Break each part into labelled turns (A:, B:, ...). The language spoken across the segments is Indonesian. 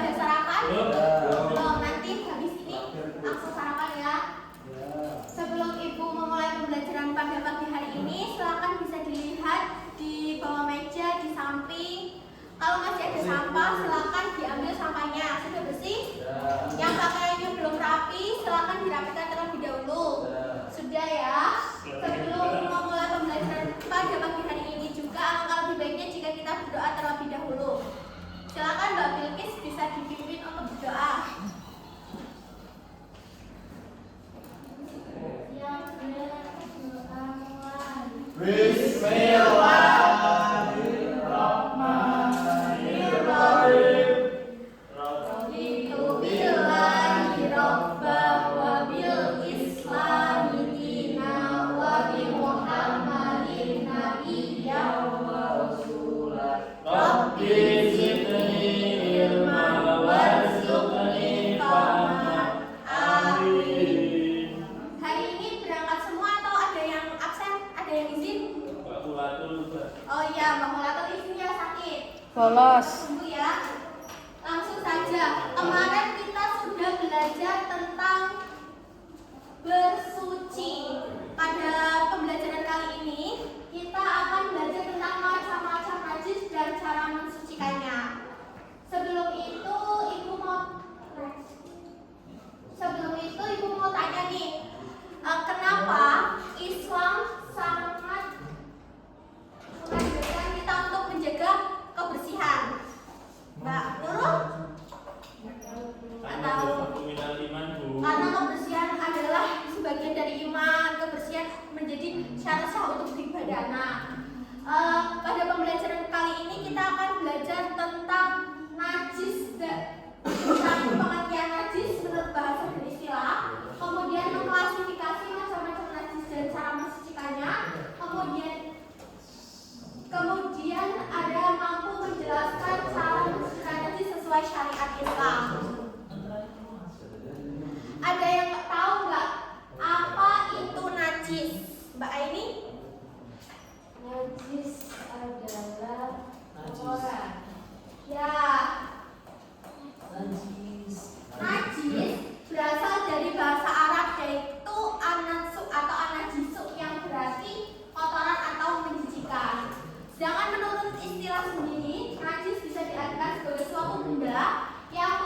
A: pada sarapan? Belum, nanti habis ini langsung sarapan ya. Sebelum Ibu memulai pembelajaran pada pagi hari ini, silakan bisa dilihat di bawah meja, di samping. Kalau masih ada sampah, silakan diambil sampahnya. Sudah bersih? Yang pakaiannya belum rapi, silakan dirapikan terlebih dahulu. Sudah ya? Sebelum memulai pembelajaran pada pagi hari ini juga, alangkah lebih baiknya jika kita berdoa terlebih dahulu. Silakan Mbak Bilkis bisa dipimpin untuk berdoa.
B: Bismillahirrahmanirrahim.
A: Raditu billahi rabbah wa bil islami dina wa bi Muhammadin nabiyyan wa rasulah.
B: Rabbi zidni ilma warzuqni fahma. Amin.
A: Hari ini berangkat semua atau ada yang absen? Ada yang izin? Oh iya, Mbak Mulatul izinnya sakit.
C: Bolos.
A: Tunggu ya. Langsung saja. Kemarin kita sudah belajar tentang bersuci. Pada pembelajaran kali ini kita akan belajar tentang macam-macam najis dan cara mensucikannya. Sebelum itu Ibu mau tanya nih, kenapa Islam sangat mengajarkan kita untuk menjaga kebersihan? Mbak Nurul? Atau karena kebersihan adalah sebagian dari iman, kebersihan menjadi syarat sah untuk beribadah. Nah, pada pembelajaran kali ini kita akan belajar tentang najis tentang pengertian najis menurut bahasa dan istilah, kemudian mengklasifikasi macam-macam najis dan cara mensucikannya, kemudian ada mampu menjelaskan cara mensucikan najis sesuai syariat Islam. Ada yang tahu nggak apa itu najis, Mbak Aini?
D: Najis adalah kotoran.
A: Ya, najis berasal dari bahasa Arab yaitu anatsu atau anajisu yang berarti kotoran atau menjijikan. Sedangkan menurut istilah sendiri, najis bisa diartikan sebagai suatu benda yang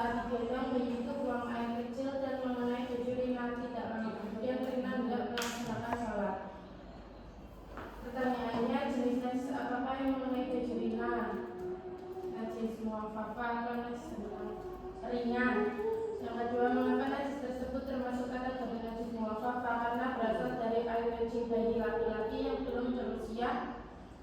D: Saat digendong, bayi itu buang air kecil dan mengenai baju Rina. Tidak lama kemudian Rina hendak melaksanakan sholat. Pertanyaannya, jenis najis apakah yang mengenai baju Rina? Najis muafafa atau najis ringan? Yang kedua, mengapa najis tersebut termasuk kategori najis muafafa? Karena berasal dari air kencing bayi laki-laki yang belum berusia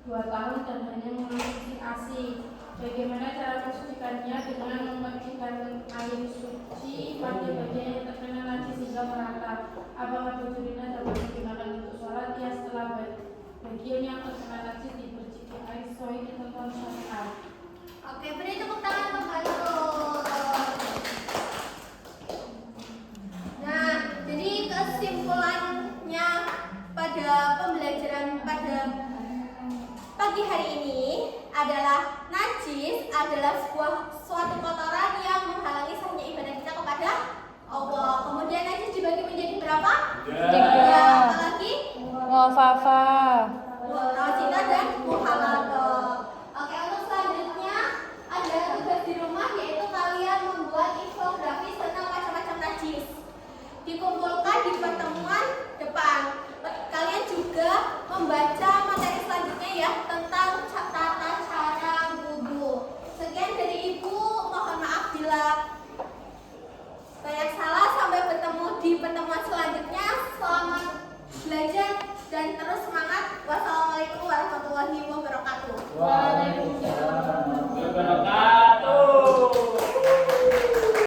D: 2 tahun dan hanya mengonsumsi ASI. Bagaimana cara mensucikannya? Dengan membersihkan air suci pada bagian yang terkena najis hingga merata. Apakah baju Rina dapat digunakan untuk sholat? Ya, setelah bagian yang terkena najis diperciki air sesuai ketentuan syariat.
A: Oke, beri tepuk tangan pembantu. Nah, jadi kesimpulannya pada pembelajaran pada pagi hari ini adalah najis adalah suatu kotoran yang menghalangi sahnya ibadah kita kepada Allah. Kemudian najis dibagi menjadi berapa? 3. Apalagi?
C: Muafafa.
A: Rawajita dan muhaladah. Oke, untuk selanjutnya ada tugas di rumah, yaitu kalian membuat infografis tentang macam-macam najis. Dikumpulkan di pertemuan depan. Kalian juga membaca materi selanjutnya ya tentang tata cara wudu. Sekian dari Ibu, mohon maaf bila banyak salah. Sampai bertemu di pertemuan selanjutnya. Selamat belajar dan terus semangat. Wassalamualaikum warahmatullahi wabarakatuh.
B: Waalaikumsalam warahmatullahi wabarakatuh.